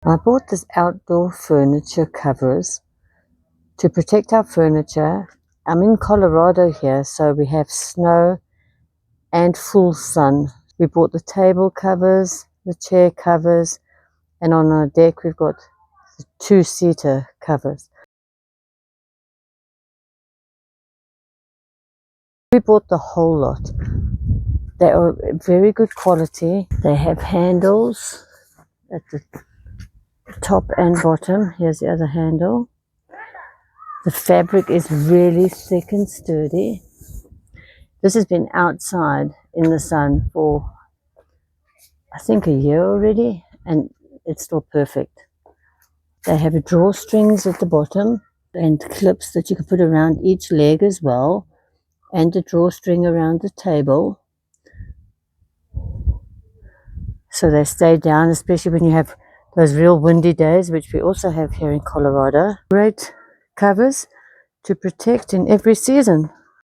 I bought this outdoor furniture covers to protect our furniture. I'm in Colorado here, so we have snow and full sun. We bought the table covers, the chair covers, and on our deck we've got the two-seater covers. We bought the whole lot. They are very good quality. They have handles at the top and bottom. Here's the other handle. The fabric is really thick and sturdy. This has been outside in the sun for I think a year already, and it's still perfect. They have drawstrings at the bottom and clips that you can put around each leg as well, and a drawstring around the table, so they stay down, especially when you have those real windy days, which we also have here in Colorado. Great covers to protect in every season.